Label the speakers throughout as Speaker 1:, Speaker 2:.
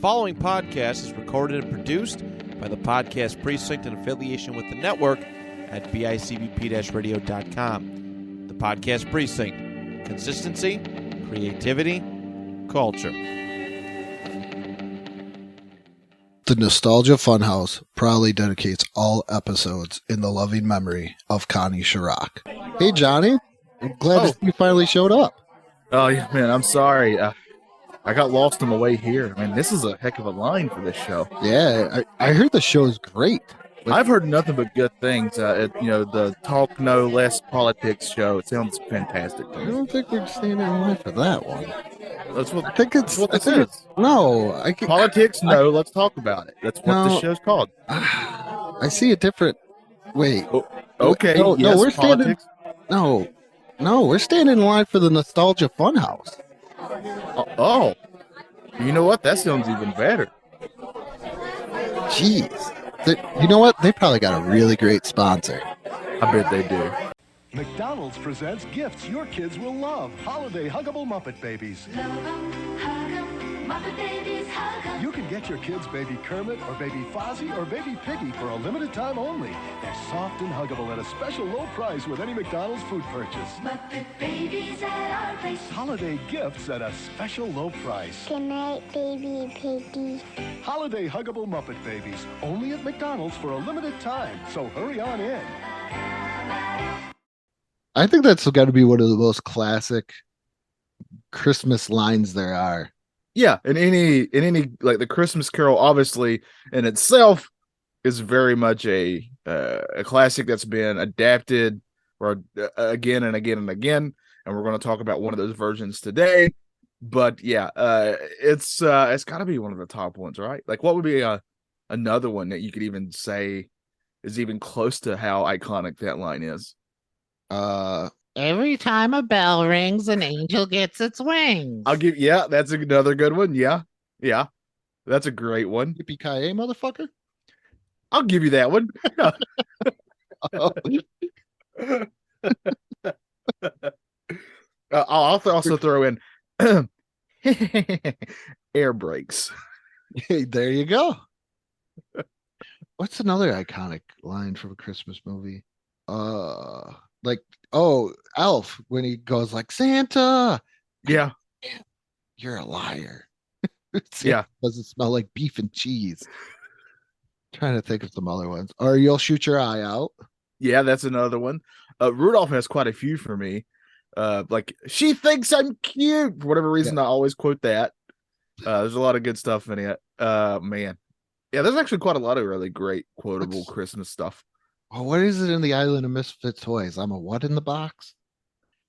Speaker 1: following podcast is recorded and produced by the Podcast Precinct in affiliation with the network at bicbp-radio.com. The Podcast Precinct. Consistency, creativity, culture.
Speaker 2: The Nostalgia Funhouse proudly dedicates all episodes in the loving memory of Connie Chirac. Hey, Johnny. I'm glad you finally showed up.
Speaker 3: Oh, yeah, man, I'm sorry. I got lost on the way here. Man, this is a heck of a line for this show.
Speaker 2: Yeah, I heard the show's great.
Speaker 3: I've heard nothing but good things. The Talk No Less Politics show. It sounds fantastic.
Speaker 2: I don't think we're standing in line for that one.
Speaker 3: That's what
Speaker 2: I think it's
Speaker 3: what this is.
Speaker 2: Politics.
Speaker 3: No, let's talk about it. That's what this show's called.
Speaker 2: I see a different. Wait.
Speaker 3: Okay.
Speaker 2: No,
Speaker 3: yes,
Speaker 2: we're
Speaker 3: politics.
Speaker 2: standing. No, we're standing in line for the Nostalgia Funhouse.
Speaker 3: Oh, you know what? That sounds even better.
Speaker 2: Jeez. You know what? They probably got a really great sponsor.
Speaker 3: I bet they do.
Speaker 4: McDonald's presents gifts your kids will love. Holiday Huggable Muppet Babies.
Speaker 5: Love 'em, hug 'em, Muppet Babies, hug 'em.
Speaker 4: You can get your kids Baby Kermit or Baby Fozzie or Baby Piggy for a limited time only. They're soft and huggable at a special low price with any McDonald's food purchase.
Speaker 5: Muppet Babies at our place.
Speaker 4: Holiday gifts at a special low price.
Speaker 6: Good night, Baby Piggy.
Speaker 4: Holiday Huggable Muppet Babies. Only at McDonald's for a limited time. So hurry on in.
Speaker 2: I think that's got to be one of the most classic Christmas lines there are.
Speaker 3: Yeah, in any like the Christmas Carol, obviously in itself is very much a classic that's been adapted or again and again and again, and we're going to talk about one of those versions today. But yeah, it's got to be one of the top ones, right? Like, what would be another one that you could even say is even close to how iconic that line is?
Speaker 7: Every time a bell rings, an angel gets its wings.
Speaker 3: That's another good one. Yeah, that's a great one.
Speaker 2: Yippee-ki-yay, motherfucker.
Speaker 3: I'll give you that one. I'll also throw in air brakes.
Speaker 2: Hey, there you go. What's another iconic line from a Christmas movie? Elf, when he goes like, Santa.
Speaker 3: Yeah.
Speaker 2: You're a liar.
Speaker 3: Yeah.
Speaker 2: Doesn't smell like beef and cheese. Trying to think of some other ones. Or you'll shoot your eye out.
Speaker 3: Yeah, that's another one. Rudolph has quite a few for me. Like, she thinks I'm cute. For whatever reason, I always quote that. There's a lot of good stuff in it. Man. Yeah, there's actually quite a lot of really great quotable Christmas stuff.
Speaker 2: Oh, what is it in the Island of Misfit Toys? I'm a what in the box?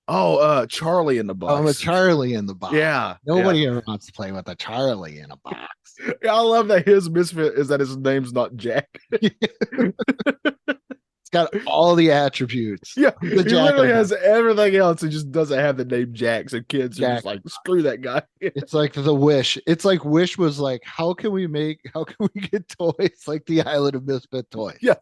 Speaker 3: Oh, Charlie in the box.
Speaker 2: I'm a Charlie in the box.
Speaker 3: Yeah.
Speaker 2: Nobody ever wants to play with a Charlie in a box.
Speaker 3: Yeah, I love that his misfit is that his name's not Jack.
Speaker 2: It's got all the attributes.
Speaker 3: Yeah,
Speaker 2: The
Speaker 3: he
Speaker 2: Jack
Speaker 3: literally has everything else. He just doesn't have the name Jack. So kids are just like, screw that guy.
Speaker 2: It's like the Wish. It's like Wish was like, how can we get toys like the Island of Misfit Toys?
Speaker 3: Yeah.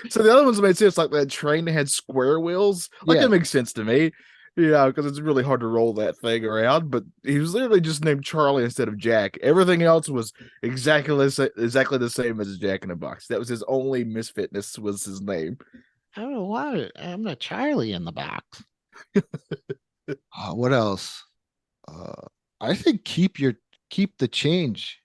Speaker 3: So the other ones made sense, like that train that had square wheels. Like that makes sense to me. Yeah, because it's really hard to roll that thing around. But he was literally just named Charlie instead of Jack. Everything else was exactly the same as Jack in the Box. That was his only misfitness, was his name.
Speaker 7: I don't know why I'm a Charlie in the box.
Speaker 2: What else? I think keep the change.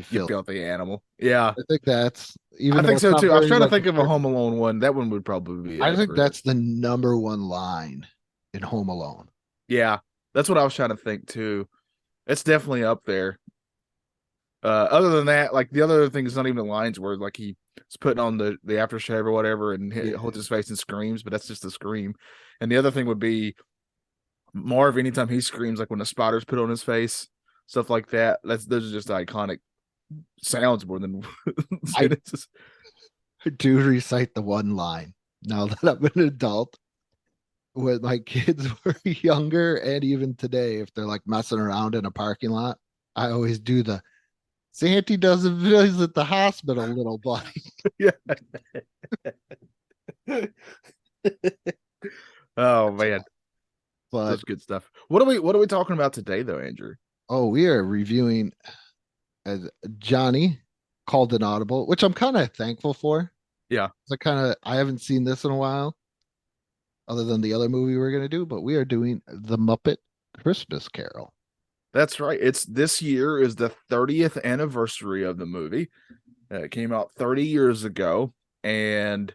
Speaker 3: You filthy animal. Yeah,
Speaker 2: I think that's.
Speaker 3: I think so too. I was trying to think of a Home Alone one. That one would probably be.
Speaker 2: I think that's the number one line in Home Alone.
Speaker 3: Yeah, that's what I was trying to think too. It's definitely up there. Other than that, like the other thing is not even the lines where like he's putting on the aftershave or whatever and he holds his face and screams, but that's just a scream. And the other thing would be Marv anytime he screams, like when the spiders put on his face, stuff like that. Those are just iconic sounds more than
Speaker 2: I do recite the one line now that I'm an adult. When my kids were younger and even today, if they're like messing around in a parking lot, I always do the Santy doesn't visit the hospital, little buddy.
Speaker 3: Yeah. Oh man.
Speaker 2: But
Speaker 3: that's good stuff. What are we talking about today though, Andrew?
Speaker 2: oh, we are reviewing as Johnny called an audible, which I'm kind of thankful for.
Speaker 3: Yeah.
Speaker 2: I haven't seen this in a while, other than the other movie we're gonna do, but we are doing the Muppet Christmas Carol.
Speaker 3: That's right. It's this year is the 30th anniversary of the movie. It came out 30 years ago, and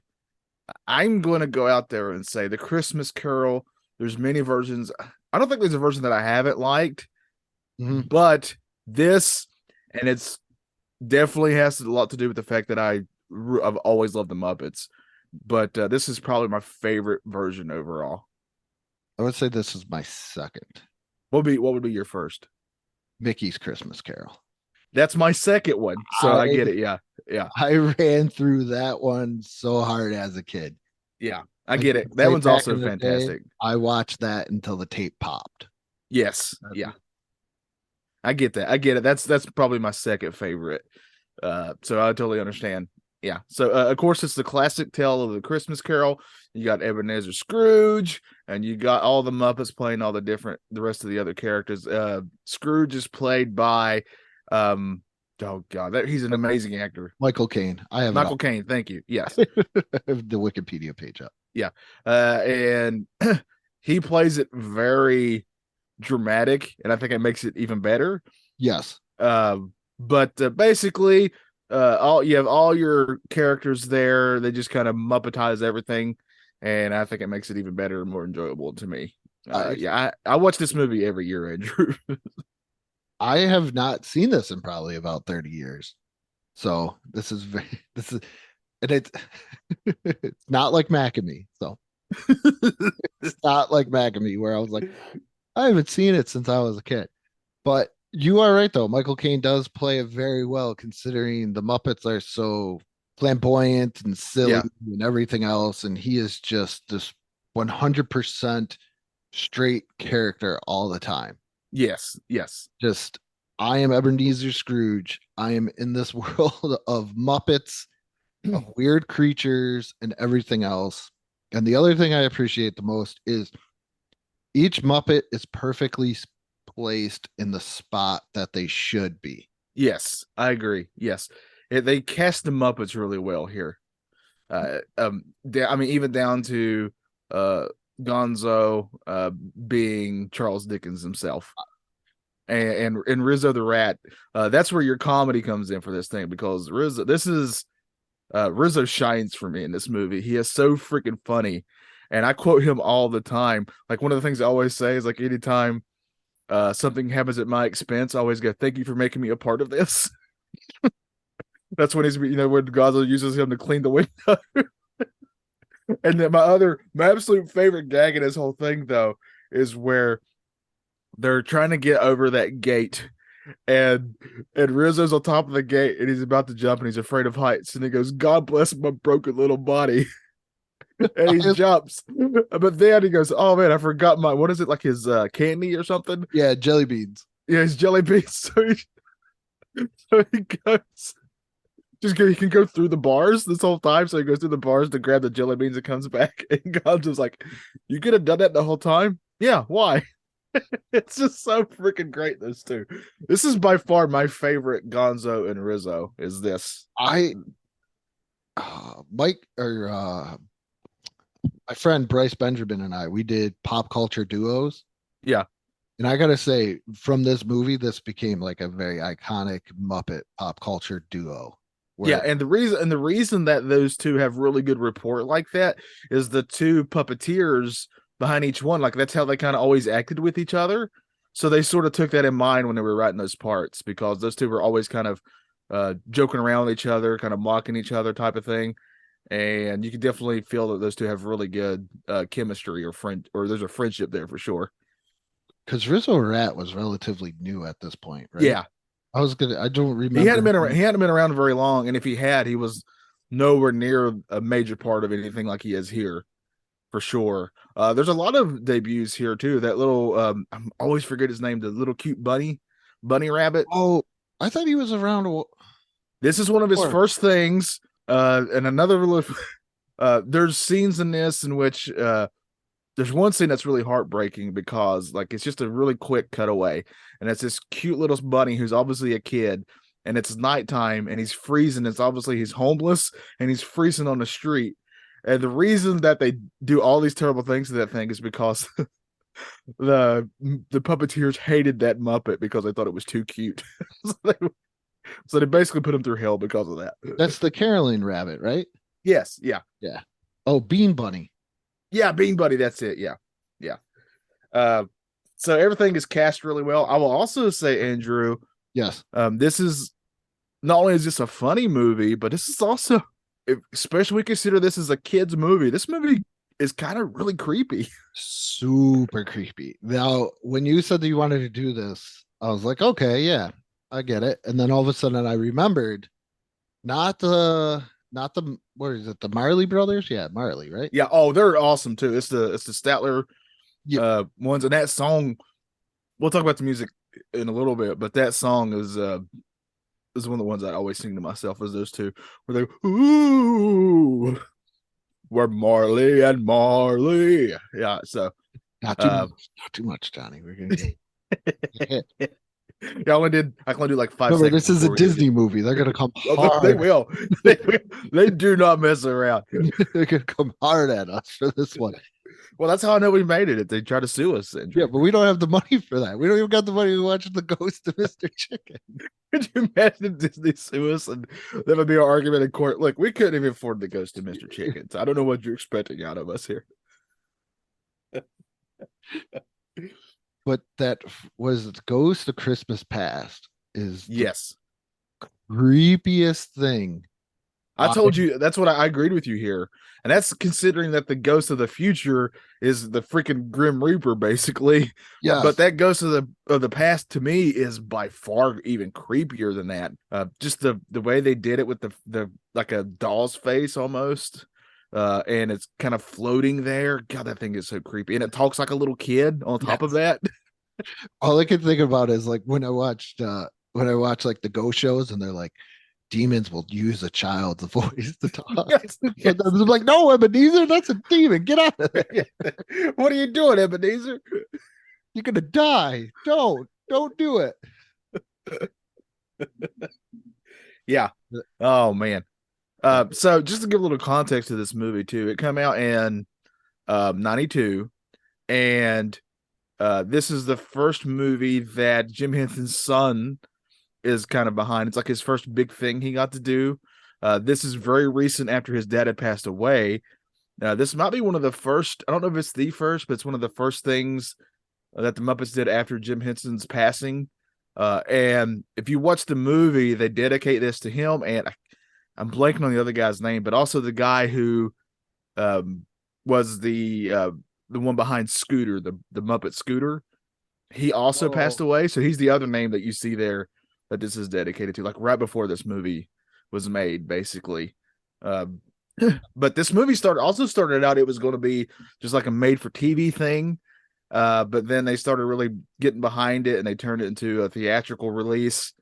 Speaker 3: I'm going to go out there and say the Christmas Carol. There's many versions. I don't think there's a version that I haven't liked, but this, and it's definitely has a lot to do with the fact that I've always loved the Muppets, but this is probably my favorite version overall.
Speaker 2: I would say this is my second.
Speaker 3: What would be your first?
Speaker 2: Mickey's Christmas Carol.
Speaker 3: That's my second one, so I get it. Yeah.
Speaker 2: I ran through that one so hard as a kid.
Speaker 3: Yeah, I get it. That one's also fantastic.
Speaker 2: I watched that until the tape popped.
Speaker 3: Yes. Yeah. I get that. I get it. That's probably my second favorite. So I totally understand. Yeah. So of course it's the classic tale of the Christmas Carol. You got Ebenezer Scrooge, and you got all the Muppets playing all the rest of the other characters. Scrooge is played by oh god, he's an amazing actor.
Speaker 2: Michael Caine. I have
Speaker 3: Michael Caine. Thank you. Yes.
Speaker 2: the Wikipedia page up.
Speaker 3: Yeah. And he plays it very dramatic, and I think it makes it even better.
Speaker 2: Yes.
Speaker 3: But basically, you have all your characters there. They just kind of Muppetize everything, and I think it makes it even better and more enjoyable to me. I watch this movie every year, Andrew.
Speaker 2: I have not seen this in probably about 30 years. So and it's it's not like Mac and Me. So it's not like Mac and Me where I was like, I haven't seen it since I was a kid. But you are right though. Michael Caine does play it very well considering the Muppets are so flamboyant and silly and everything else. And he is just this 100% straight character all the time.
Speaker 3: Yes.
Speaker 2: Just, I am Ebenezer Scrooge. I am in this world of Muppets, of weird creatures, and everything else. And the other thing I appreciate the most is each Muppet is perfectly placed in the spot that they should be.
Speaker 3: Yes, I agree. Yes. They cast the Muppets really well here. Even down to Gonzo being Charles Dickens himself, and Rizzo the Rat. That's where your comedy comes in for this thing, because Rizzo shines for me in this movie. He is so freaking funny, and I quote him all the time. Like, one of the things I always say is, like, anytime something happens at my expense, I always go, "Thank you for making me a part of this." That's when when Gonzo uses him to clean the window. And then my absolute favorite gag in this whole thing, though, is where they're trying to get over that gate, and Rizzo's on top of the gate, and he's about to jump, and he's afraid of heights, and he goes, "God bless my broken little body," and he jumps. But then he goes, "Oh man, I forgot what is it, like his candy or something?"
Speaker 2: Yeah, jelly beans.
Speaker 3: Yeah, his jelly beans. So he goes. He can go through the bars this whole time, so he goes through the bars to grab the jelly beans and comes back. And God's just like, "You could have done that the whole time." Yeah, why? It's just so freaking great, those two. This is by far my favorite Gonzo and Rizzo. Is this?
Speaker 2: Mike or my friend Bryce Benjamin and I, we did pop culture duos.
Speaker 3: Yeah.
Speaker 2: And I gotta say, from this movie, this became like a very iconic Muppet pop culture duo.
Speaker 3: Yeah, and the reason that those two have really good rapport like that is the two puppeteers behind each one. Like, that's how they kind of always acted with each other. So they sort of took that in mind when they were writing those parts, because those two were always kind of joking around with each other, kind of mocking each other type of thing. And you can definitely feel that those two have really good chemistry or there's a friendship there for sure.
Speaker 2: Because Rizzo Rat was relatively new at this point, right?
Speaker 3: Yeah.
Speaker 2: I don't remember.
Speaker 3: He hadn't been around very long, and if he had, he was nowhere near a major part of anything like he is here, for sure. There's a lot of debuts here too. That little, I always forget his name, the little cute bunny rabbit.
Speaker 2: Oh, I thought he was around.
Speaker 3: This is one of his first things. And another little, there's scenes in this in which there's one scene that's really heartbreaking, because like it's just a really quick cutaway, and it's this cute little bunny who's obviously a kid, and it's nighttime, and he's freezing. It's obviously he's homeless, and he's freezing on the street. And the reason that they do all these terrible things to that thing is because the puppeteers hated that Muppet because they thought it was too cute. So they basically put him through hell because of that.
Speaker 2: That's the caroling rabbit, right?
Speaker 3: Yes, yeah.
Speaker 2: Oh, Bean Bunny.
Speaker 3: Yeah, Bean Buddy, that's it. Yeah. So everything is cast really well. I will also say, Andrew,
Speaker 2: Yes.
Speaker 3: this is not only is this a funny movie, but this is also, especially we consider this as a kid's movie. This movie is kind of really creepy.
Speaker 2: Super creepy. Now, when you said that you wanted to do this, I was like, okay, yeah, I get it. And then all of a sudden I remembered not the what is it, the Marley brothers? Yeah, Marley, right?
Speaker 3: Yeah. Oh, they're awesome too. It's the Statler ones, and that song. We'll talk about the music in a little bit, but that song is one of the ones I always sing to myself. Is those two where they ooh, we're Marley and Marley. Yeah. So
Speaker 2: Not too much, Johnny. We're gonna get...
Speaker 3: I can only do like 5
Speaker 2: Remember,
Speaker 3: seconds.
Speaker 2: this is a
Speaker 3: before we get
Speaker 2: Disney movie. They're gonna come
Speaker 3: Oh,
Speaker 2: hard.
Speaker 3: they will. They do not mess around.
Speaker 2: They're gonna come hard at us for this one.
Speaker 3: Well, that's how I know we made it. If they try to sue us, Andrew.
Speaker 2: Yeah, but we don't have the money for that. We don't even got the money to watch The Ghost of Mr. Chicken.
Speaker 3: Could you imagine Disney sue us and there would be an argument in court? Look, we couldn't even afford the Ghost of Mr. Chicken. So I don't know what you're expecting out of us here.
Speaker 2: But that was Ghost of Christmas Past is the
Speaker 3: Yes.
Speaker 2: creepiest thing.
Speaker 3: I told you that's what I agreed with you here. And that's considering that the ghost of the future is the freaking Grim Reaper, basically.
Speaker 2: Yeah.
Speaker 3: But that ghost of the past to me is by far even creepier than that. Just the way they did it with the like a doll's face almost. And it's kind of floating there. God, that thing is so creepy. And it talks like a little kid on top of that.
Speaker 2: All I can think about is like when I watch like the ghost shows and they're like, demons will use a child's voice to talk.
Speaker 3: Yes, yes.
Speaker 2: And I'm like, no, Ebenezer, that's a demon. Get out of there.
Speaker 3: What are you doing, Ebenezer?
Speaker 2: You're gonna die. Don't do it.
Speaker 3: Yeah. Oh man. So just to give a little context to this movie too, it came out in 92, and this is the first movie that Jim Henson's son is kind of behind. It's like his first big thing he got to do. This is very recent after his dad had passed away. This might be one of the first, I don't know if it's the first, but it's one of the first things that the Muppets did after Jim Henson's passing. And if you watch the movie, they dedicate this to him, and I'm blanking on the other guy's name, but also the guy who was the one behind Scooter, the Muppet Scooter. He also passed away, so he's the other name that you see there that this is dedicated to, like right before this movie was made, basically. But this movie started out, it was going to be just like a made-for-TV thing, but then they started really getting behind it, and they turned it into a theatrical release.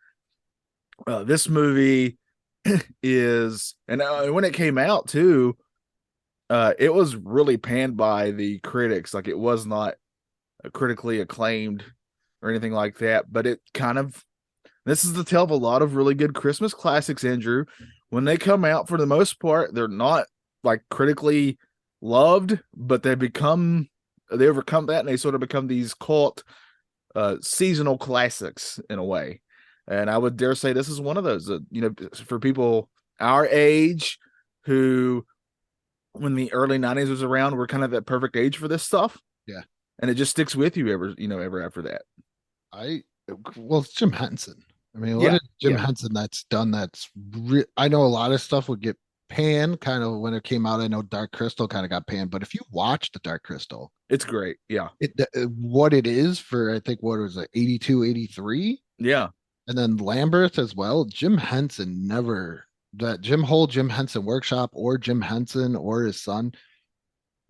Speaker 3: This movie is, and when it came out too, it was really panned by the critics. Like, it was not critically acclaimed or anything like that, but it kind of, this is the tale of a lot of really good Christmas classics, Andrew. When they come out, for the most part, they're not like critically loved, but they overcome that, and they sort of become these cult seasonal classics in a way. And I would dare say this is one of those, for people our age who, when the early 90s was around, were kind of that perfect age for this stuff.
Speaker 2: Yeah.
Speaker 3: And it just sticks with you ever after that.
Speaker 2: Well, it's Jim Henson. I mean, what is Jim Henson that's done that's I know a lot of stuff would get panned kind of when it came out. I know Dark Crystal kind of got panned, but if you watch the Dark Crystal,
Speaker 3: it's great. Yeah.
Speaker 2: What it is for, I think, what was it, 82, 83?
Speaker 3: Yeah.
Speaker 2: And then Lambert as well. Jim Henson Jim Henson Workshop or Jim Henson or his son,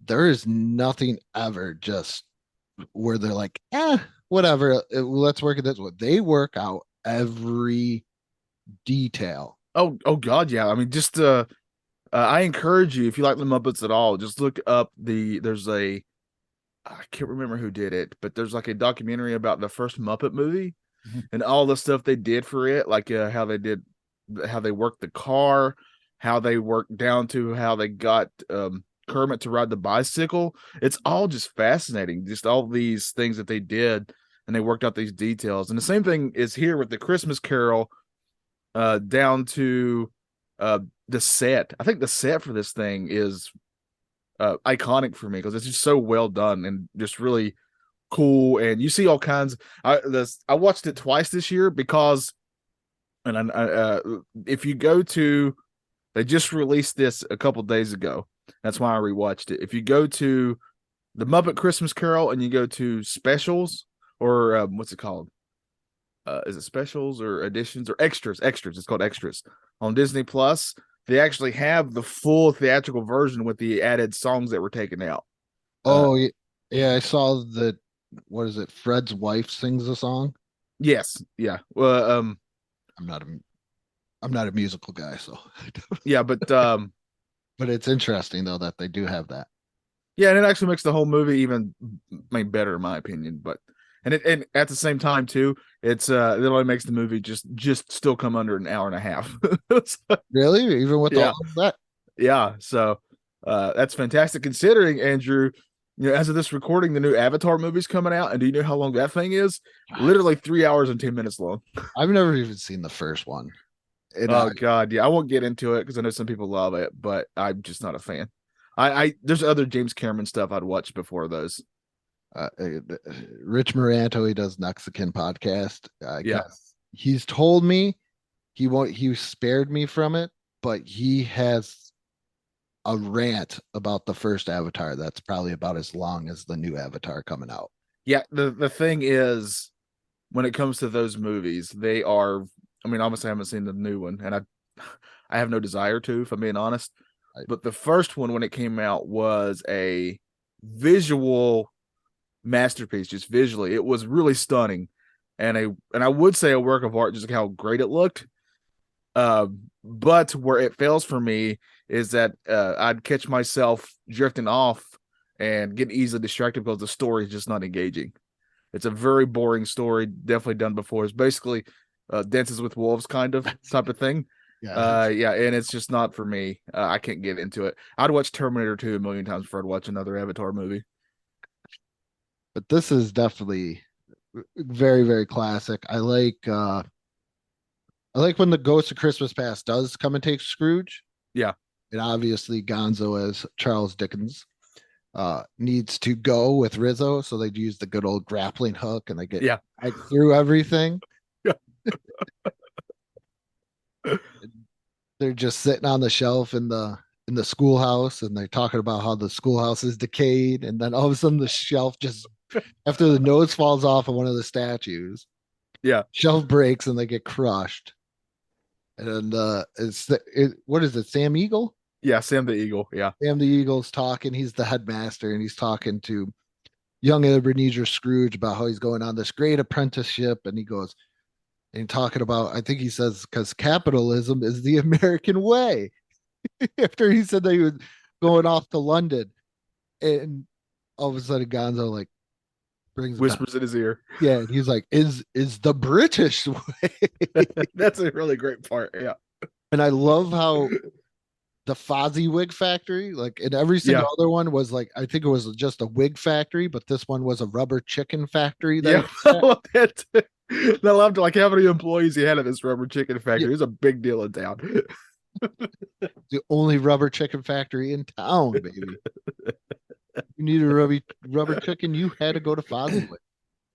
Speaker 2: there is nothing ever just where they're like, whatever, let's work at this one. They work out every detail.
Speaker 3: Oh God, yeah. I mean, just I encourage you, if you like the Muppets at all, just look up I can't remember who did it, but there's like a documentary about the first Muppet movie, and all the stuff they did for it, like how they worked the car, how they worked down to how they got Kermit to ride the bicycle. It's all just fascinating. Just all these things that they did, and they worked out these details. And the same thing is here with the Christmas Carol, down to the set. I think the set for this thing is iconic for me because it's just so well done and just really cool. And you see all kinds. I watched it twice this year because, and if you go to, they just released this a couple days ago. That's why I rewatched it. If you go to the Muppet Christmas Carol and you go to specials or what's it called? Is it specials or editions or extras? Extras. It's called extras on Disney Plus. They actually have the full theatrical version with the added songs that were taken out.
Speaker 2: Oh, yeah, I saw that. What is it? Fred's wife sings a song.
Speaker 3: Yes, yeah. Well,
Speaker 2: I'm not a musical guy, so
Speaker 3: yeah, but
Speaker 2: but it's interesting though that they do have that.
Speaker 3: yeah, and it actually makes the whole movie even better in my opinion. But and at the same time too, it only makes the movie just still come under an hour and a half. So,
Speaker 2: Really, even with
Speaker 3: yeah.
Speaker 2: all of that.
Speaker 3: Yeah, so that's fantastic considering, Andrew, as of this recording, the new Avatar movie's coming out, and do you know how long that thing is? Literally 3 hours and 10 minutes long.
Speaker 2: I've never even seen the first one.
Speaker 3: God, yeah, I won't get into it because I know some people love it, but I'm just not a fan. I there's other James Cameron stuff I'd watch before those.
Speaker 2: Rich Moranto, he does Mexican podcast.
Speaker 3: Yeah.
Speaker 2: He's told me he spared me from it, but he has a rant about the first Avatar that's probably about as long as the new Avatar coming out.
Speaker 3: Yeah, the thing is, when it comes to those movies, they are. I mean, obviously, I haven't seen the new one, and I have no desire to, if I'm being honest. But the first one, when it came out, was a visual masterpiece. Just visually, it was really stunning, and I would say a work of art, just like how great it looked. But where it fails for me is that I'd catch myself drifting off and get easily distracted because the story is just not engaging. It's a very boring story, definitely done before. It's basically Dances with Wolves kind of type of thing. Yeah, and it's just not for me. I can't get into it. I'd watch Terminator 2 a million times before I'd watch another Avatar movie.
Speaker 2: But this is definitely very, very classic. I like when the Ghost of Christmas Past does come and take Scrooge.
Speaker 3: Yeah.
Speaker 2: And obviously Gonzo as Charles Dickens needs to go with Rizzo. So they use the good old grappling hook and they get right through everything.
Speaker 3: Yeah.
Speaker 2: They're just sitting on the shelf in the schoolhouse and they're talking about how the schoolhouse is decayed. And then all of a sudden the shelf just, after the nose falls off of one of the statues, shelf breaks and they get crushed. And what is it, Sam Eagle?
Speaker 3: Yeah, Sam the Eagle. Yeah.
Speaker 2: Sam the Eagle's talking. He's the headmaster and he's talking to young Ebenezer Scrooge about how he's going on this great apprenticeship. And he goes, and talking about, I think he says, because capitalism is the American way. After he said that he was going off to London. And all of a sudden Gonzo like
Speaker 3: whispers in his ear.
Speaker 2: Yeah, and he's like, is the British way.
Speaker 3: That's a really great part. Yeah.
Speaker 2: And I love how the Fozzie wig factory, like in every single other one was like, I think it was just a wig factory, but this one was a rubber chicken factory.
Speaker 3: I loved like how many employees he had at this rubber chicken factory. It was a big deal in town.
Speaker 2: The only rubber chicken factory in town, baby. You need a rubber chicken, you had to go to Fozziewig.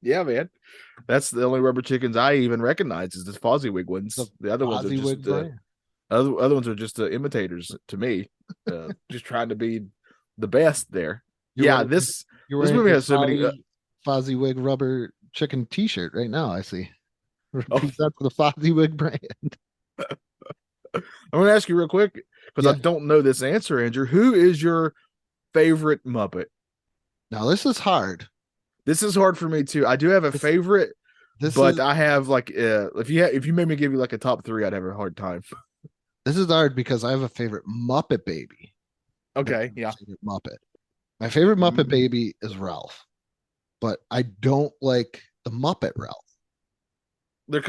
Speaker 3: Yeah, man. That's the only rubber chickens I even recognize is the Fozziewig ones. The other ones are just other ones are just imitators to me. Just trying to be the best there. This movie has so many
Speaker 2: Fozziewig rubber chicken t-shirt right now. I see. Represent the Fozziewig brand.
Speaker 3: I'm going to ask you real quick because I don't know this answer, Andrew. Who is your favorite Muppet?
Speaker 2: Now this is hard.
Speaker 3: This is hard for me too. I do have a favorite, I have like if you made me give you like a top 3, I'd have a hard time.
Speaker 2: This is hard because I have a favorite Muppet baby.
Speaker 3: Okay, yeah.
Speaker 2: Muppet. My favorite Muppet baby is Ralph, but I don't like the Muppet Ralph.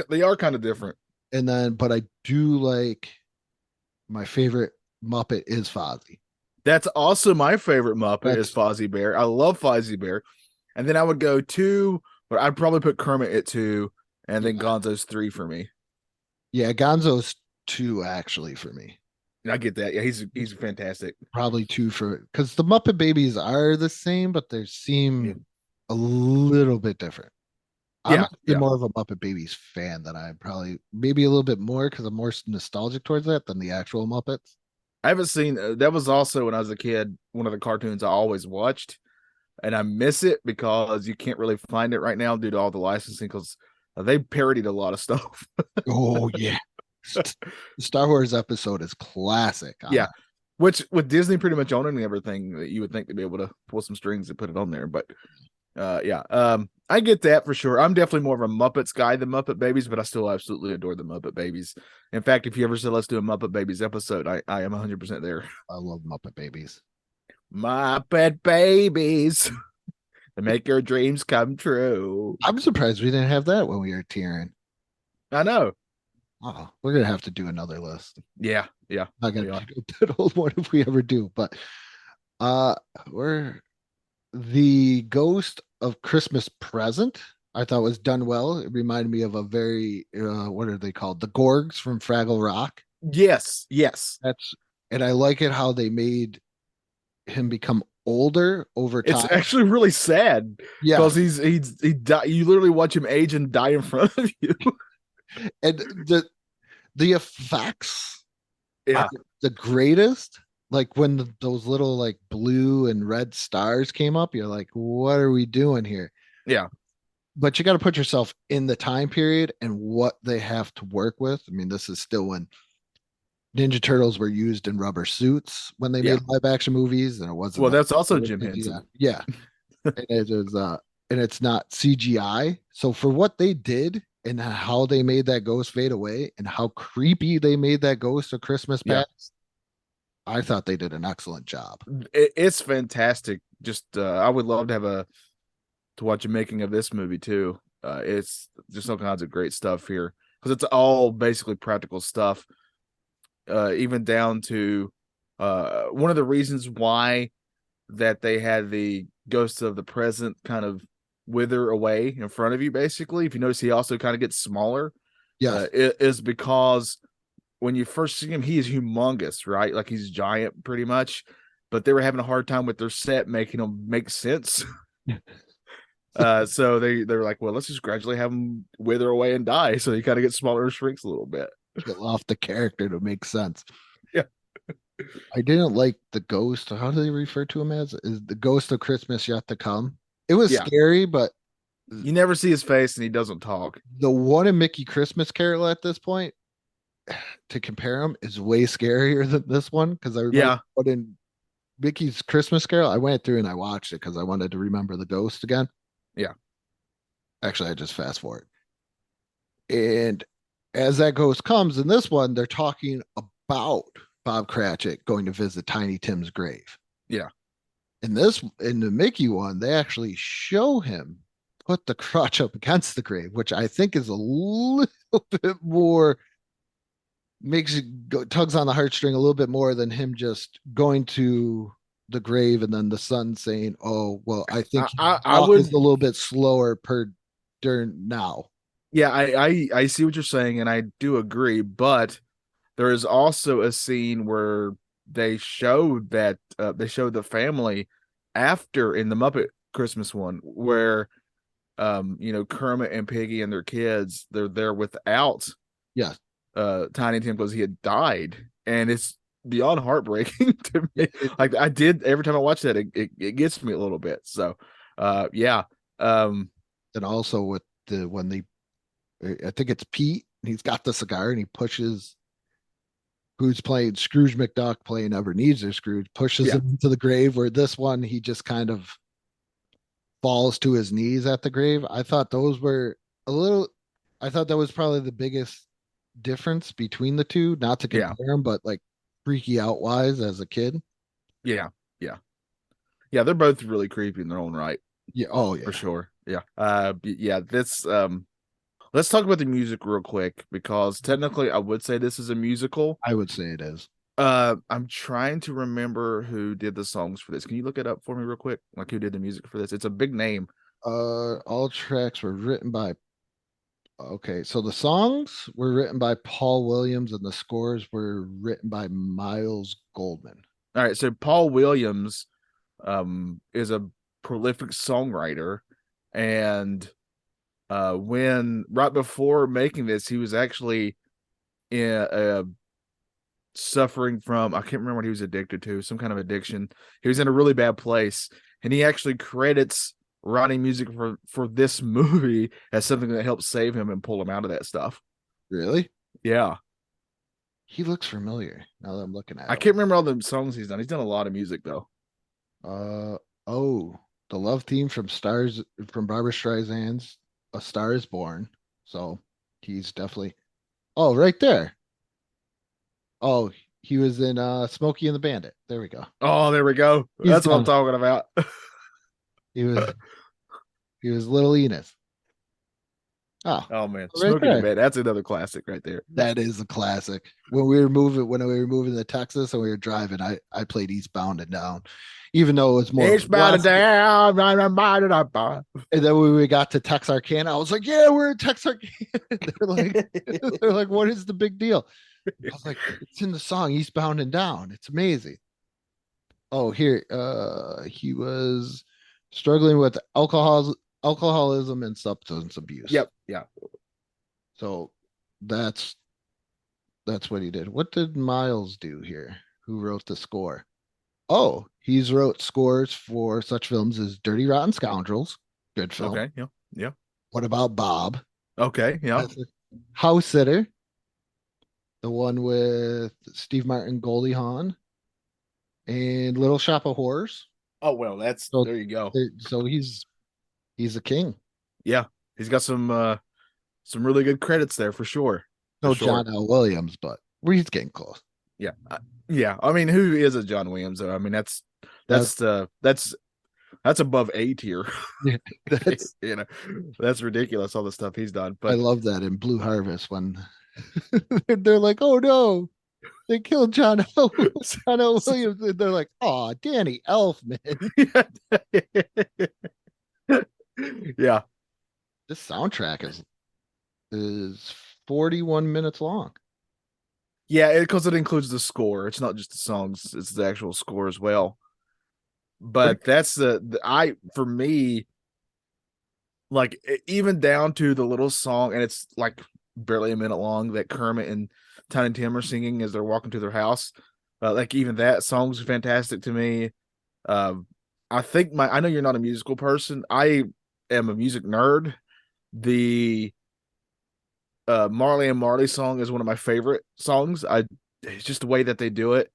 Speaker 3: They are kind of different.
Speaker 2: And then, but I do like my favorite Muppet is Fozzie.
Speaker 3: That's also my favorite Muppet is
Speaker 2: That's
Speaker 3: Fozzie Bear. I love Fozzie Bear. And then I would go 2, but I'd probably put Kermit at 2, and then Gonzo's 3 for me.
Speaker 2: yeah, Gonzo's 2 actually for me.
Speaker 3: I get that. Yeah, he's fantastic.
Speaker 2: Probably 2 for because the Muppet Babies are the same, but they seem a little bit different. I'm
Speaker 3: Yeah,
Speaker 2: actually
Speaker 3: yeah.
Speaker 2: more of a Muppet Babies fan than I probably maybe a little bit more because I'm more nostalgic towards that than the actual Muppets.
Speaker 3: I haven't seen that was also when I was a kid, one of the cartoons I always watched, and I miss it because you can't really find it right now due to all the licensing because they parodied a lot of stuff.
Speaker 2: Oh yeah, the Star Wars episode is classic.
Speaker 3: Yeah, which with Disney pretty much owning everything, that you would think to be able to pull some strings and put it on there. But I get that for sure. I'm definitely more of a Muppets guy than Muppet Babies, but I still absolutely adore the Muppet Babies. In fact, if you ever said let's do a Muppet Babies episode, I am 100% there.
Speaker 2: I love Muppet Babies.
Speaker 3: Muppet Babies. To make your dreams come true.
Speaker 2: I'm surprised we didn't have that when we were tearing.
Speaker 3: I know.
Speaker 2: Oh, we're gonna have to do another list.
Speaker 3: Yeah.
Speaker 2: Not gonna do that old one if we ever do, but we're the Ghost of Christmas Present. I thought was done well. It reminded me of a very what are they called? The Gorgs from Fraggle Rock.
Speaker 3: Yes.
Speaker 2: And I like it how they made him become older over time.
Speaker 3: It's actually really sad.
Speaker 2: Yeah,
Speaker 3: because he die, you literally watch him age and die in front of you.
Speaker 2: and the effects
Speaker 3: Yeah.
Speaker 2: are the greatest. Like when those little like blue and red stars came up, you're like, what are we doing here?
Speaker 3: Yeah.
Speaker 2: But you got to put yourself in the time period and what they have to work with. I mean, this is still when Ninja Turtles were used in rubber suits when they made live action movies, and it wasn't.
Speaker 3: Well, that's also Jim Henson.
Speaker 2: Yeah, and it is, and it's not CGI. So for what they did and how they made that ghost fade away, and how creepy they made that ghost of Christmas Past, I thought they did an excellent job.
Speaker 3: It's fantastic. Just I would love to have to watch a making of this movie too. It's just all kinds of great stuff here because it's all basically practical stuff. Even down to one of the reasons why that they had the ghosts of the present kind of wither away in front of you. Basically, if you notice, he also kind of gets smaller.
Speaker 2: Yes,
Speaker 3: is because when you first see him, he is humongous, right? Like he's giant, pretty much. But they were having a hard time with their set making him make sense. So they're like, well, let's just gradually have him wither away and die. So he kind of gets smaller and shrinks a little bit.
Speaker 2: get off the character to make sense.
Speaker 3: Yeah.
Speaker 2: I didn't like the ghost. How do they refer to him as? Is the ghost of Christmas yet to come? It was scary, but
Speaker 3: you never see his face and he doesn't talk.
Speaker 2: the one in Mickey Christmas Carol at this point, to compare him, is way scarier than this one because I remember what in Mickey's Christmas Carol, I went through and I watched it because I wanted to remember the ghost again.
Speaker 3: Yeah.
Speaker 2: Actually, I just fast forward. And as that ghost comes in this one, they're talking about Bob Cratchit going to visit Tiny Tim's grave.
Speaker 3: Yeah.
Speaker 2: In the Mickey one, they actually show him put the crutch up against the grave, which I think is a little bit more makes it tugs on the heartstring a little bit more than him just going to the grave and then the son saying, "Oh, well, I think I would is a little bit slower during now."
Speaker 3: Yeah, I see what you're saying, and I do agree. But there is also a scene where they show that they show the family after in the Muppet Christmas one where Kermit and Piggy and their kids, they're there without Tiny Tim because he had died, and it's beyond heartbreaking to me. Like I did every time I watch that, it gets me a little bit. So
Speaker 2: and also with I think it's Pete, and he's got the cigar and he pushes who's playing Scrooge McDuck playing Ebenezer Scrooge, pushes him into the grave, where this one he just kind of falls to his knees at the grave. I thought that was probably the biggest difference between the two, not to compare them, but like freaky out wise as a kid.
Speaker 3: Yeah, they're both really creepy in their own right.
Speaker 2: Yeah, oh yeah,
Speaker 3: for sure. This Let's talk about the music real quick because technically I would say this is a musical.
Speaker 2: I would say it is.
Speaker 3: I'm trying to remember who did the songs for this. Can you look it up for me real quick? Like who did the music for this? It's a big name.
Speaker 2: All tracks were written by. Okay, so the songs were written by Paul Williams and the scores were written by Miles Goldman.
Speaker 3: All right, so Paul Williams is a prolific songwriter, and when right before making this, he was actually suffering from, I can't remember what he was addicted to, some kind of addiction. He was in a really bad place, and he actually credits writing music for this movie as something that helped save him and pull him out of that stuff.
Speaker 2: Really?
Speaker 3: Yeah.
Speaker 2: He looks familiar now that I'm looking at
Speaker 3: I
Speaker 2: him.
Speaker 3: can't remember all the songs he's done. He's done a lot of music though.
Speaker 2: Oh, the love theme from Barbra Streisand's A Star Is Born. So he's definitely right there. Oh, he was in Smokey and the Bandit. There we go.
Speaker 3: Oh, there we go.
Speaker 2: He's
Speaker 3: That's what I'm
Speaker 2: done.
Speaker 3: talking about.
Speaker 2: He was Little Enos.
Speaker 3: Oh man,
Speaker 2: right
Speaker 3: Smoking
Speaker 2: there.
Speaker 3: the Bed. That's another classic right there.
Speaker 2: That is a classic. When we were moving to Texas and we were driving, I played Eastbound and Down, even though it was more.
Speaker 3: Eastbound and down.
Speaker 2: And then when we got to Texarkana, I was like, "Yeah, we're in Texarkana." they're like, "What is the big deal?" I was like, "It's in the song Eastbound and Down. It's amazing." Oh, here, he was struggling with alcoholism and substance abuse.
Speaker 3: Yep. Yeah.
Speaker 2: So that's what he did. What did Miles do here? Who wrote the score? Oh, he's wrote scores for such films as Dirty Rotten Scoundrels, good film.
Speaker 3: Okay. Yeah. Yeah.
Speaker 2: What about Bob?
Speaker 3: Okay. Yeah.
Speaker 2: House Sitter, the one with Steve Martin, Goldie Hawn, and Little Shop of Horrors.
Speaker 3: Oh well, there you go.
Speaker 2: So he's a king.
Speaker 3: Yeah, he's got some really good credits there for sure.
Speaker 2: No John L. Williams, but he's getting close.
Speaker 3: Yeah, yeah. I mean, who is a John Williams though? I mean, that's above A tier.
Speaker 2: Yeah,
Speaker 3: that's ridiculous. All the stuff he's done. But
Speaker 2: I love that in Blue Harvest when they're like, "Oh no, they killed John L. Williams," and they're like, "Oh, Danny Elfman."
Speaker 3: Yeah,
Speaker 2: This soundtrack is 41 minutes long.
Speaker 3: Yeah, because it includes the score. It's not just the songs; it's the actual score as well. But that's for me, like even down to the little song, and it's like barely a minute long that Kermit and Tiny and Tim are singing as they're walking to their house. Like even that song's fantastic to me. I think I know you're not a musical person. I am a music nerd. The Marley and Marley song is one of my favorite songs. It's just the way that they do it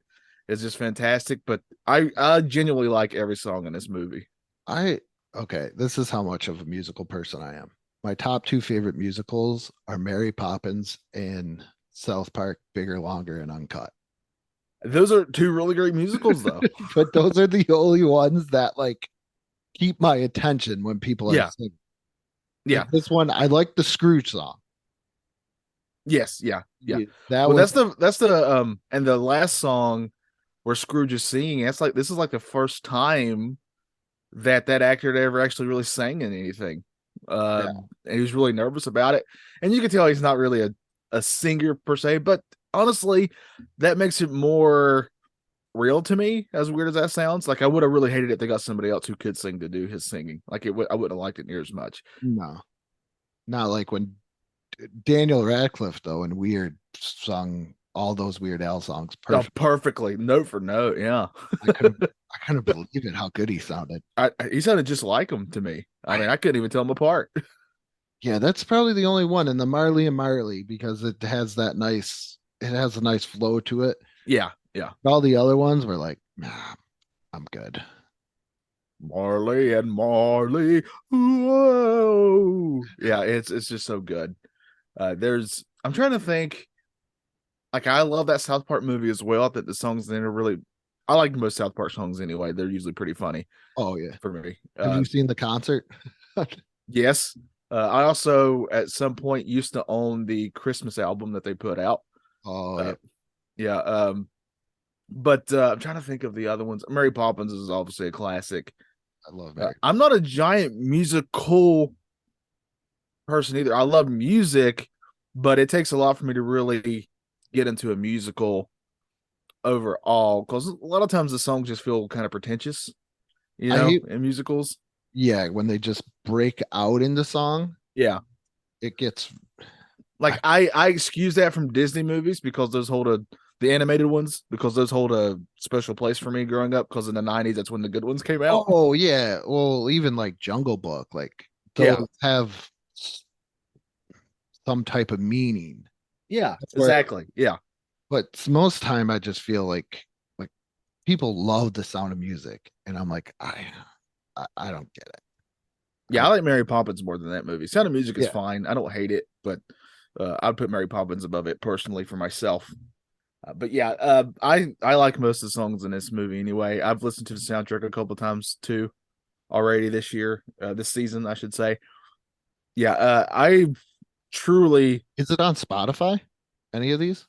Speaker 3: is just fantastic. But I genuinely like every song in this movie.
Speaker 2: Okay, this is how much of a musical person I am. My top two favorite musicals are Mary Poppins and South Park, Bigger, Longer, and Uncut.
Speaker 3: Those are two really great musicals, though.
Speaker 2: But those are the only ones that like keep my attention when people are singing.
Speaker 3: Yeah,
Speaker 2: like this one I like the Scrooge song.
Speaker 3: Yes, yeah.
Speaker 2: That's
Speaker 3: the and the last song where Scrooge is singing. This is like the first time that actor had ever actually really sang in anything. And he was really nervous about it, and you can tell he's not really a singer per se, but honestly, that makes it more real to me. As weird as that sounds, like I would have really hated it if they got somebody else who could sing to do his singing. Like I wouldn't have liked it near as much.
Speaker 2: No, not like when Daniel Radcliffe though and Weird sung all those Weird Al songs
Speaker 3: perfectly, note for note. Yeah,
Speaker 2: I couldn't believe it how good he sounded.
Speaker 3: He sounded just like him to me. I mean, I couldn't even tell them apart.
Speaker 2: Yeah, that's probably the only one in the Marley and Marley because it has a nice flow to it.
Speaker 3: Yeah.
Speaker 2: All the other ones were like, nah, I'm good.
Speaker 3: Marley and Marley. Whoa. Yeah, it's just so good. I'm trying to think. Like I love that South Park movie as well. That the songs in it are really, I like most South Park songs anyway. They're usually pretty funny.
Speaker 2: Oh yeah,
Speaker 3: for me.
Speaker 2: Have you seen the concert?
Speaker 3: Yes. I also at some point used to own the Christmas album that they put out.
Speaker 2: Oh,
Speaker 3: Yeah. But I'm trying to think of the other ones. Mary Poppins is obviously a classic.
Speaker 2: I love Mary.
Speaker 3: I'm not a giant musical person either. I love music, but it takes a lot for me to really get into a musical overall, because a lot of times the songs just feel kind of pretentious,
Speaker 2: I hate,
Speaker 3: in musicals.
Speaker 2: yeah, when they just break out into song,
Speaker 3: Yeah.
Speaker 2: it gets
Speaker 3: Like I excuse that from Disney movies because those hold the animated ones, because those hold a special place for me growing up, because in the 90s that's when the good ones came out.
Speaker 2: Oh yeah. Well, even like Jungle Book, like
Speaker 3: Yeah.
Speaker 2: those have some type of meaning.
Speaker 3: Yeah,
Speaker 2: Where-
Speaker 3: exactly. Yeah.
Speaker 2: But most time I just feel like people love the Sound of Music, and I'm like, I don't get it.
Speaker 3: Yeah, I like Mary Poppins more than that movie. Sound of Music is
Speaker 2: Yeah.
Speaker 3: fine. I don't hate it, but I'd put Mary Poppins above it personally for myself. But yeah, I like most of the songs in this movie anyway. I've listened to the soundtrack a couple times too already this year, this season, I should say. Yeah, I truly,
Speaker 2: Is it on Spotify? Any of these?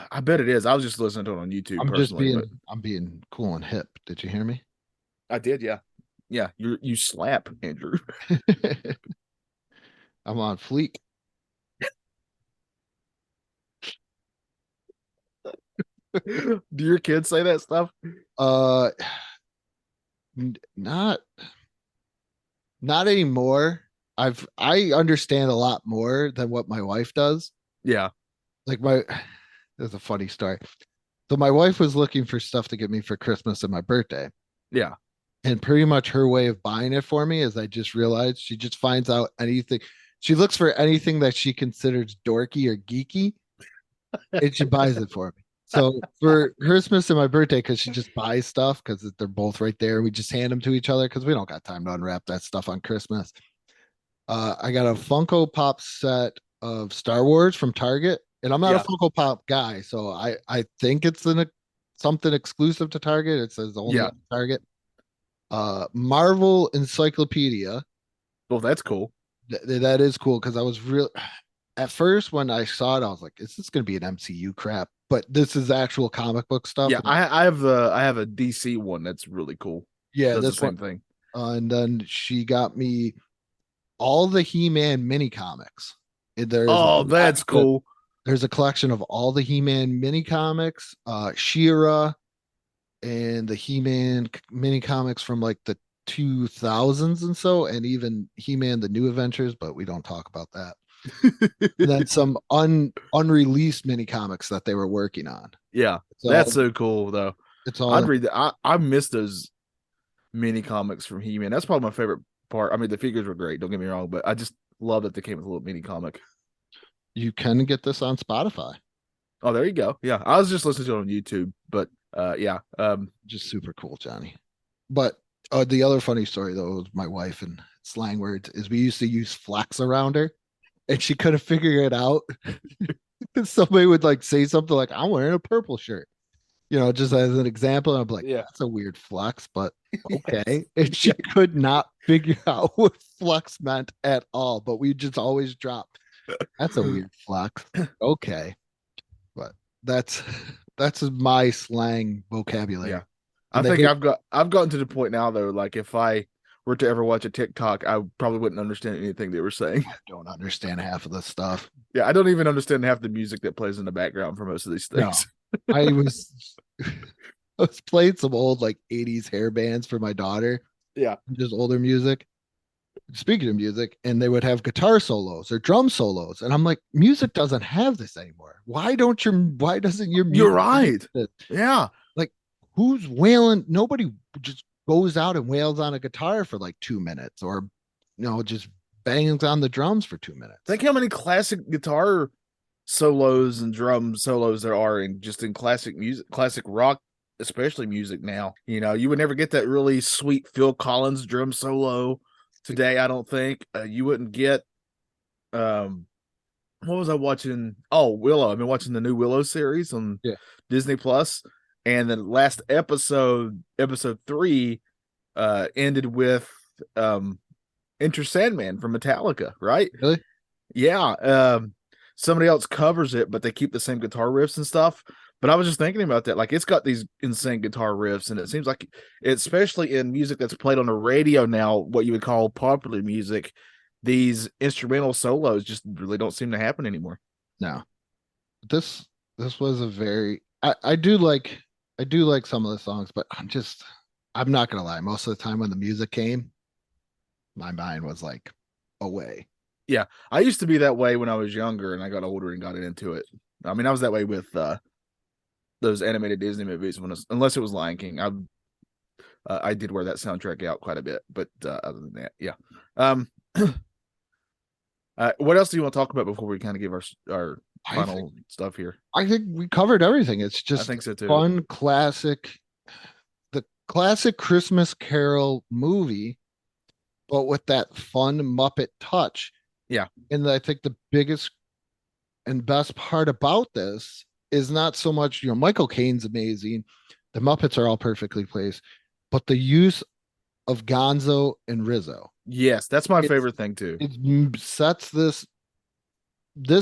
Speaker 3: I bet it is. I was just listening to it on YouTube personally, but
Speaker 2: I'm being cool and hip. Did you hear me?
Speaker 3: I did. Yeah, yeah. You slap, Andrew.
Speaker 2: I'm on fleek.
Speaker 3: Do your kids say that stuff?
Speaker 2: Uh, not anymore. I understand a lot more than what my wife does.
Speaker 3: Yeah,
Speaker 2: Like there's a funny story. So my wife was looking for stuff to get me for Christmas and my birthday.
Speaker 3: yeah.
Speaker 2: And pretty much her way of buying it for me is I just realized she just finds out anything. She looks for anything that she considers dorky or geeky, and she buys it for me. So for Christmas and my birthday, because she just buys stuff because they're both right there. We just hand them to each other because we don't got time to unwrap that stuff on Christmas. I got a Funko Pop set of Star Wars from Target, and I'm not
Speaker 3: Yeah.
Speaker 2: a Funko Pop guy, so I think it's something exclusive to Target. It says only
Speaker 3: Yeah.
Speaker 2: on Target. Marvel Encyclopedia.
Speaker 3: Well, that's cool.
Speaker 2: That is cool because I was real at first when I saw it, I was like, "Is this going to be an MCU crap?" But this is actual comic book stuff.
Speaker 3: Yeah, I have a DC one that's really cool.
Speaker 2: Yeah,
Speaker 3: Does the
Speaker 2: that's
Speaker 3: same
Speaker 2: what.
Speaker 3: thing.
Speaker 2: And then she got me all the He-Man mini comics.
Speaker 3: Oh, that's cool.
Speaker 2: There's a collection of all the He-Man mini comics, She-Ra, and the He-Man mini comics from like the 2000s and so, and even He-Man the New Adventures, but we don't talk about that. And then some unreleased mini comics that they were working on.
Speaker 3: Yeah,
Speaker 2: So
Speaker 3: that's so cool though.
Speaker 2: it's all
Speaker 3: I'd read that. I miss those mini comics from He-Man. That's probably my favorite part. I mean, the figures were great. Don't get me wrong, but I just love that they came with a little mini comic.
Speaker 2: you can get this on Spotify.
Speaker 3: Oh, there you go. Yeah, I was just listening to it on YouTube, but yeah,
Speaker 2: Just super cool, Johnny. But the other funny story though was my wife and slang words is we used to use flex around her, and she couldn't figure it out. Somebody would like say something like, "I'm wearing a purple shirt," just as an example. And I'm like,
Speaker 3: Yeah.
Speaker 2: "That's a weird flex," but okay. And she could not figure out what flex meant at all. But we just always drop. That's a weird flex. Okay, but that's my slang vocabulary.
Speaker 3: Yeah. I
Speaker 2: And they
Speaker 3: think
Speaker 2: hate-
Speaker 3: I've gotten to the point now though, like if I were to ever watch a TikTok, I probably wouldn't understand anything they were saying.
Speaker 2: don't understand half of the stuff.
Speaker 3: Yeah, I don't even understand half the music that plays in the background for most of these
Speaker 2: No.
Speaker 3: things.
Speaker 2: I was playing some old like 80s hair bands for my daughter,
Speaker 3: Yeah.
Speaker 2: just older music. Speaking of music, and they would have guitar solos or drum solos, and I'm like, music doesn't have this anymore. Why doesn't your music
Speaker 3: You're right.
Speaker 2: have this?
Speaker 3: Yeah.
Speaker 2: Who's wailing? Nobody just goes out and wails on a guitar for like 2 minutes, or just bangs on the drums for 2 minutes.
Speaker 3: Think how many classic guitar solos and drum solos there are in classic music, classic rock, especially music now. You would never get that really sweet Phil Collins drum solo today. I don't think you wouldn't get. What was I watching? Oh, Willow. I've been watching the new Willow series on Disney Plus, and the last episode 3, ended with Enter Sandman from Metallica, right?
Speaker 2: Really?
Speaker 3: Yeah. Somebody else covers it, but they keep the same guitar riffs and stuff. But I was just thinking about that. Like, it's got these insane guitar riffs, and it seems like, especially in music that's played on the radio now, what you would call popular music, these instrumental solos just really don't seem to happen anymore.
Speaker 2: No. This was a very I do like some of the songs, but I'm not gonna lie. Most of the time when the music came, my mind was like away.
Speaker 3: Yeah, I used to be that way when I was younger, and I got older and got into it. I mean, I was that way with those animated Disney movies unless it was Lion King. I did wear that soundtrack out quite a bit, but other than that, yeah. What else do you want to talk about before we kind of give our final stuff here?
Speaker 2: I think we covered everything. It's just
Speaker 3: I think so too.
Speaker 2: Fun the classic Christmas Carol movie, but with that fun Muppet touch.
Speaker 3: Yeah.
Speaker 2: And I think the biggest and best part about this is not so much, Michael Caine's amazing. The Muppets are all perfectly placed, but the use of Gonzo and Rizzo.
Speaker 3: Yes, that's my favorite thing too.
Speaker 2: It sets this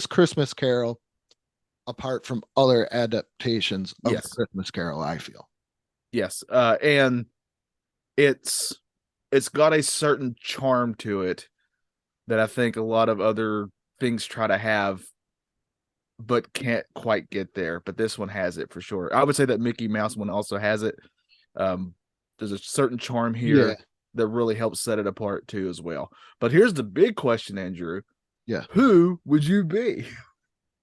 Speaker 2: Christmas Carol apart from other adaptations of Christmas Carol, I feel.
Speaker 3: Yes. And it's got a certain charm to it that I think a lot of other things try to have, but can't quite get there. But this one has it for sure. I would say that Mickey Mouse one also has it. There's a certain charm here that really helps set it apart too as well. But here's the big question, Andrew.
Speaker 2: Yeah.
Speaker 3: Who would you be?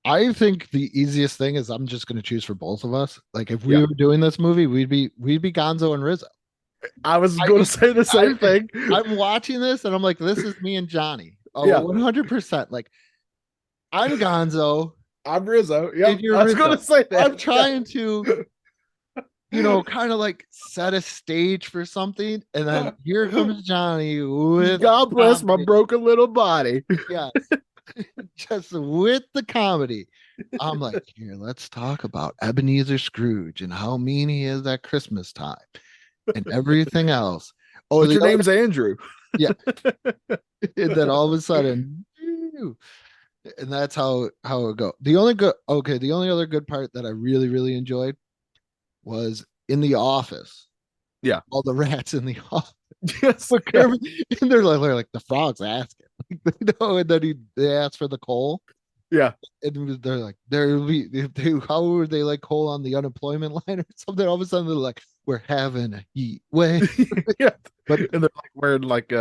Speaker 2: I think the easiest thing is I'm just going to choose for both of us. Like if we were doing this movie, we'd be Gonzo and Rizzo.
Speaker 3: I was going to say the same thing.
Speaker 2: I'm watching this and I'm like, this is me and Johnny. Oh, 100%. Like I'm Gonzo.
Speaker 3: I'm Rizzo. Yeah,
Speaker 2: I was
Speaker 3: going to say that.
Speaker 2: I'm trying to, kind of like set a stage for something. And then here comes Johnny with
Speaker 3: God bless my broken little body.
Speaker 2: Yes. Just with the comedy. I'm like, here, let's talk about Ebenezer Scrooge and how mean he is at Christmas time and everything else. Oh,
Speaker 3: but your name's Andrew.
Speaker 2: Yeah. And then all of a sudden, and that's how it go. The only other good part that I really, really enjoyed was in the office.
Speaker 3: Yeah.
Speaker 2: All the rats in the office.
Speaker 3: Yes.
Speaker 2: And they're like the frog's asking. And then they ask for the coal.
Speaker 3: Yeah.
Speaker 2: And they're like, how would they like coal on the unemployment line or something? All of a sudden they're like, we're having a heat wave.
Speaker 3: Yeah. And they're like wearing like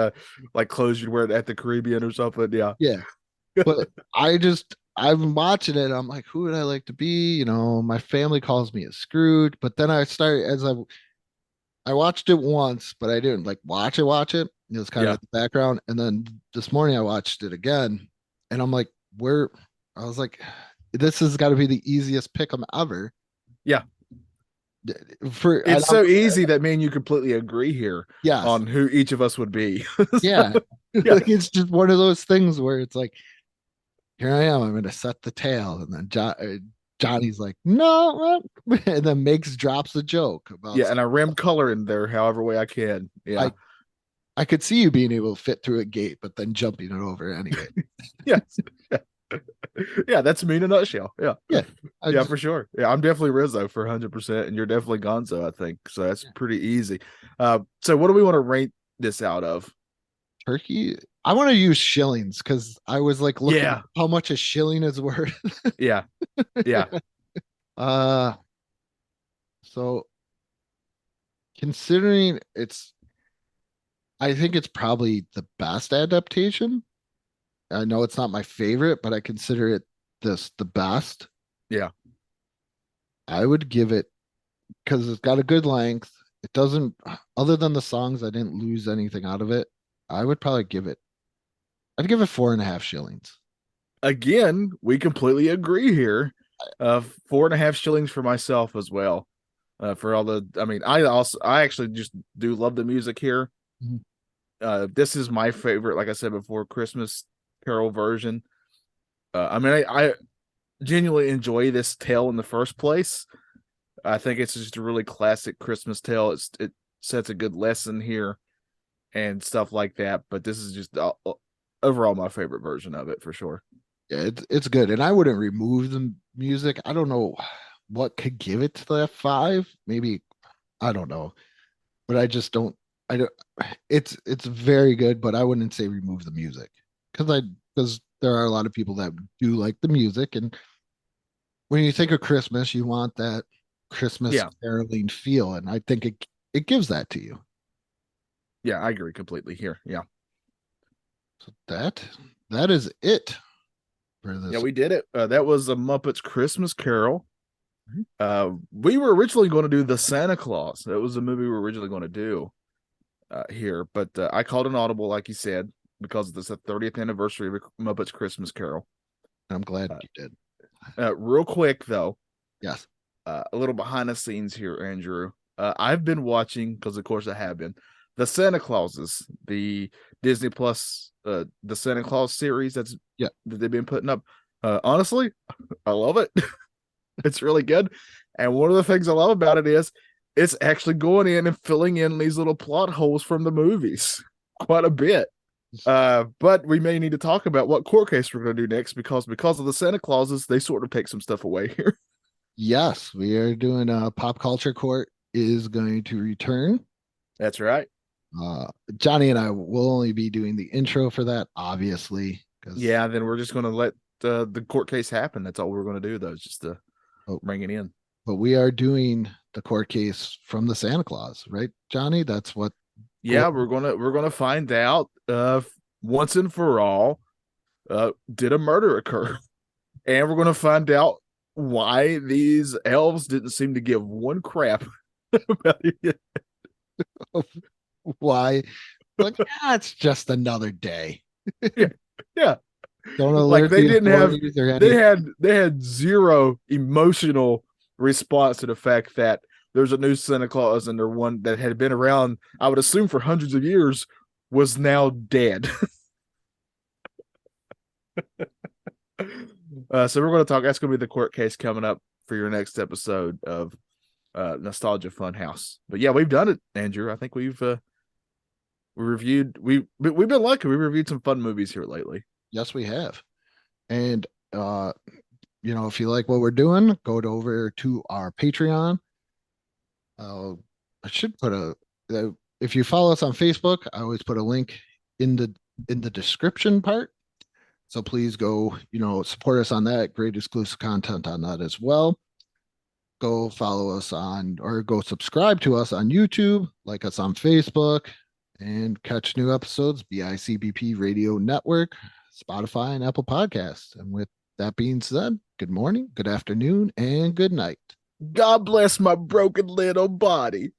Speaker 3: clothes you'd wear at the Caribbean or something. Yeah.
Speaker 2: Yeah. But I'm watching it. I'm like, who would I like to be? My family calls me a Scrooge, but then I watched it once, but I didn't like watch it. It was kind of the background. And then this morning I watched it again and I'm like, I was like, this has got to be the easiest pick 'em ever.
Speaker 3: Yeah. It's so easy that me and you completely agree here on who each of us would be.
Speaker 2: Yeah. Like, it's just one of those things where it's like, here I am, I'm going to set the tail. And then Johnny's like, no. And then Miggs drops the joke about
Speaker 3: and I ram color in there however way I can. Yeah.
Speaker 2: I could see you being able to fit through a gate, but then jumping it over anyway.
Speaker 3: Yes. Yeah, that's me in a nutshell. Yeah. Yeah, for sure. Yeah, I'm definitely Rizzo for 100%, and you're definitely Gonzo, I think. So that's pretty easy. So what do we want to rate this out of?
Speaker 2: Turkey? I want to use shillings because I was like looking at how much a shilling is worth.
Speaker 3: Yeah.
Speaker 2: So considering I think it's probably the best adaptation. I know it's not my favorite, but I consider it the best.
Speaker 3: Yeah.
Speaker 2: I would give it, because it's got a good length. It doesn't, other than the songs, I didn't lose anything out of it. I'd give it 4.5 shillings.
Speaker 3: Again, we completely agree here. 4.5 shillings for myself as well. I actually just do love the music here.
Speaker 2: Mm-hmm.
Speaker 3: This is my favorite, like I said before, Christmas Carol version. I genuinely enjoy this tale in the first place. I think it's just a really classic Christmas tale. It sets a good lesson here, and stuff like that. But this is just overall my favorite version of it for sure.
Speaker 2: Yeah, it's good, and I wouldn't remove the music. I don't know what could give it to that 5. Maybe I don't know, but I just don't. I don't. It's very good, but I wouldn't say remove the music because there are a lot of people that do like the music, and when you think of Christmas, you want that Christmas
Speaker 3: Yeah.
Speaker 2: caroling feel, and I think it gives that to you.
Speaker 3: Yeah, I agree completely here. Yeah.
Speaker 2: So that is it for this.
Speaker 3: Yeah, we did it. That was a Muppets Christmas Carol.
Speaker 2: Mhm.
Speaker 3: We were originally going to do the Santa Claus. That was the movie we were originally going to do here, but I called an audible, like you said, because this is the 30th anniversary of Muppets Christmas Carol.
Speaker 2: I'm glad you did.
Speaker 3: Real quick though,
Speaker 2: Yes.
Speaker 3: a little behind the scenes here, Andrew. I've been watching, because of course I have been, the Santa Clauses, the Disney Plus, the Santa Claus series that they've been putting up. Honestly, I love it. It's really good. And one of the things I love about it is it's actually going in and filling in these little plot holes from the movies quite a bit. But we may need to talk about what court case we're going to do next because of the Santa Clauses, they sort of take some stuff away here.
Speaker 2: Yes, we are doing a pop culture court is going to return.
Speaker 3: That's right.
Speaker 2: Johnny and I will only be doing the intro for that, obviously.
Speaker 3: Yeah, then we're just going to let the court case happen. That's all we're going to do, though, is just to bring it in.
Speaker 2: But we are doing the court case from the Santa Claus, right, Johnny? That's what.
Speaker 3: Yeah, we're gonna find out once and for all, did a murder occur, and we're gonna find out why these elves didn't seem to give one crap about it.
Speaker 2: Why? Like, it's just another day.
Speaker 3: Yeah.
Speaker 2: Don't alert
Speaker 3: Like they
Speaker 2: the
Speaker 3: didn't have
Speaker 2: authorities or anything.
Speaker 3: they had zero emotional response to the fact that there's a new Santa Claus and the one that had been around, I would assume, for hundreds of years was now dead. So we're going to talk. That's going to be the court case coming up for your next episode of Nostalgia Funhouse. But yeah, we've done it, Andrew. I think we've been lucky. We reviewed some fun movies here lately.
Speaker 2: Yes, we have. And if you like what we're doing, go over to our Patreon. I should put if you follow us on Facebook, I always put a link in the description part. So please go, support us on that. Great exclusive content on that as well. Go follow us or go subscribe to us on YouTube, like us on Facebook, and catch new episodes, BICBP Radio Network, Spotify, and Apple Podcasts. And with that being said, good morning, good afternoon, and good night.
Speaker 3: God bless my broken little body.